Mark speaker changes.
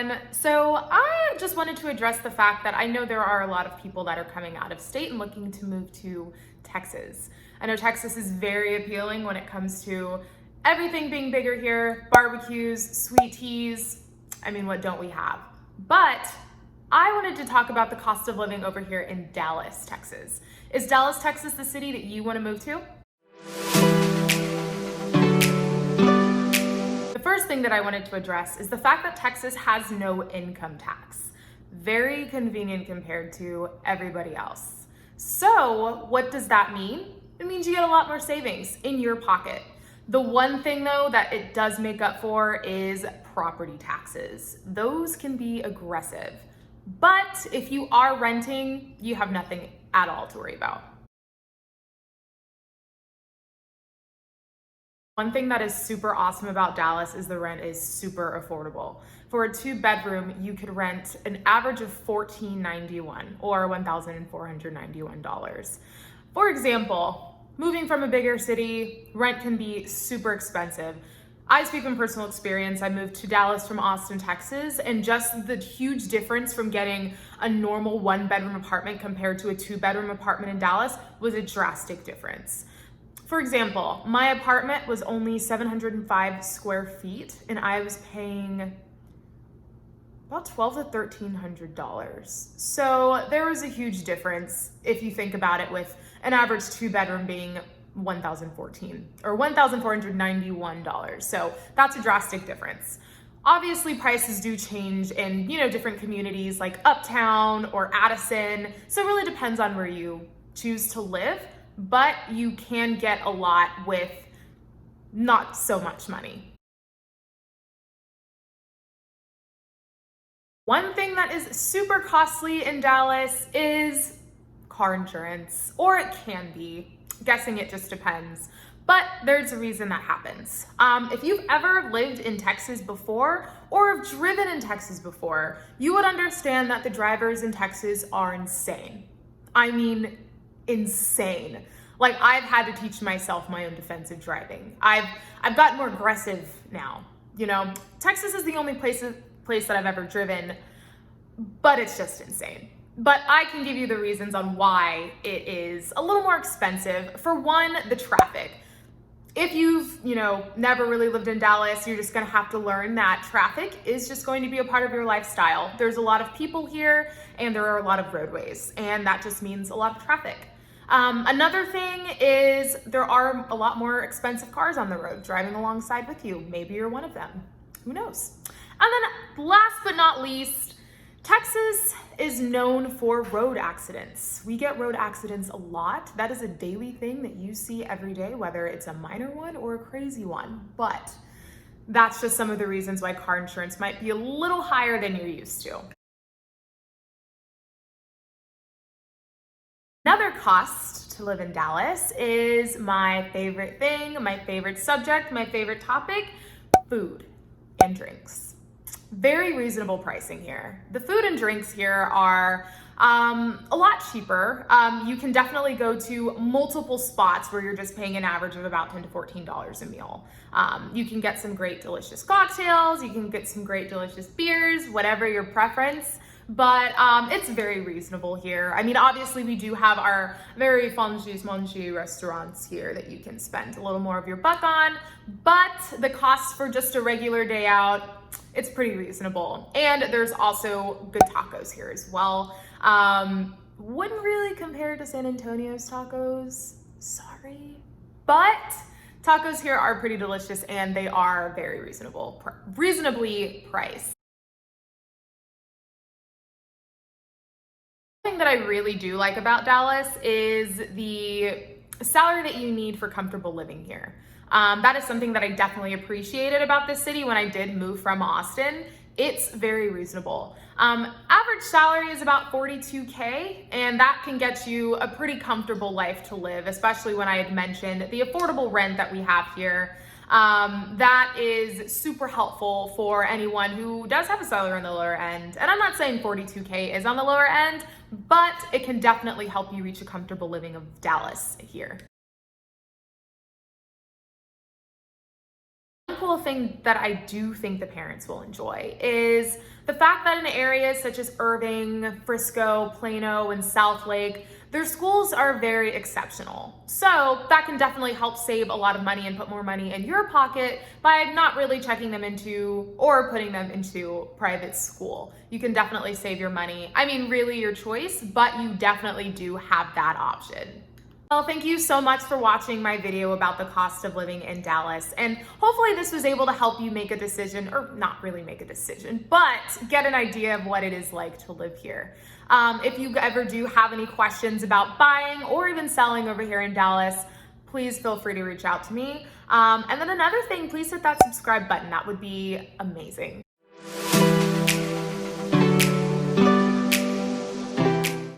Speaker 1: everyone. So I just wanted to address the fact that I know there are a lot of people that are coming out of state and looking to move to Texas. I know Texas is very appealing when it comes to everything being bigger here, barbecues, sweet teas. I mean, what don't we have? But I wanted to talk about the cost of living over here in Dallas, Texas. Is Dallas, Texas the city that you want to move to? The first thing that I wanted to address is the fact that Texas has no income tax. Very convenient compared to everybody else. So what does that mean? It means you get a lot more savings in your pocket. The one thing though that it does make up for is property taxes. Those can be aggressive. But if you are renting, you have nothing at all to worry about. One thing that is super awesome about Dallas is the rent is super affordable. For a 2-bedroom, you could rent an average of $1,491 or $1,491. For example, moving from a bigger city, rent can be super expensive. I speak from personal experience. I moved to Dallas from Austin, Texas, and just the huge difference from getting a normal 1-bedroom apartment compared to a 2-bedroom apartment in Dallas was a drastic difference. For example, my apartment was only 705 square feet and I was paying about $1,200 to $1,300. So there was a huge difference if you think about it, with an average 2-bedroom being $1,014 or $1,491. So that's a drastic difference. Obviously, prices do change in, different communities like Uptown or Addison. So it really depends on where you choose to live, but you can get a lot with not so much money. One thing that is super costly in Dallas is car insurance, or it can be. Guessing it just depends, but there's a reason that happens. If you've ever lived in Texas before or have driven in Texas before, you would understand that the drivers in Texas are insane. I mean, insane. Like, I've had to teach myself my own defensive driving. I've gotten more aggressive now. Texas is the only place that I've ever driven, but it's just insane. But I can give you the reasons on why it is a little more expensive. For one, the traffic. If you've, never really lived in Dallas, you're just gonna have to learn that traffic is just going to be a part of your lifestyle. There's a lot of people here and there are a lot of roadways, and that just means a lot of traffic. Another thing is there are a lot more expensive cars on the road driving alongside with you. Maybe you're one of them, who knows? And then last but not least, Texas is known for road accidents. We get road accidents a lot. That is a daily thing that you see every day, whether it's a minor one or a crazy one. But that's just some of the reasons why car insurance might be a little higher than you're used to. Another cost to live in Dallas is my favorite thing, my favorite subject, my favorite topic: food and drinks. Very reasonable pricing here. The food and drinks here are a lot cheaper. You can definitely go to multiple spots where you're just paying an average of about $10 to $14 a meal. You can get some great delicious cocktails, you can get some great delicious beers, whatever your preference. But it's very reasonable here. I mean, obviously we do have our very fancy restaurants here that you can spend a little more of your buck on, but the cost for just a regular day out, it's pretty reasonable. And there's also good tacos here as well. Wouldn't really compare to San Antonio's tacos, sorry, but tacos here are pretty delicious and they are very reasonably priced. One thing that I really do like about Dallas is the salary that you need for comfortable living here. That is something that I definitely appreciated about this city when I did move from Austin. It's very reasonable. Average salary is about $42K, and that can get you a pretty comfortable life to live, especially when I had mentioned the affordable rent that we have here. That is super helpful for anyone who does have a salary on the lower end. And I'm not saying 42K is on the lower end, but it can definitely help you reach a comfortable living of Dallas here. One cool little thing that I do think the parents will enjoy is the fact that in areas such as Irving, Frisco, Plano, and South Lake, their schools are very exceptional. So that can definitely help save a lot of money and put more money in your pocket by not really checking them into or putting them into private school. You can definitely save your money. I mean, really your choice, but you definitely do have that option. Well, thank you so much for watching my video about the cost of living in Dallas. And hopefully this was able to help you make a decision, or not really make a decision, but get an idea of what it is like to live here. If you ever do have any questions about buying or even selling over here in Dallas, please feel free to reach out to me. And then another thing, please hit that subscribe button. That would be amazing.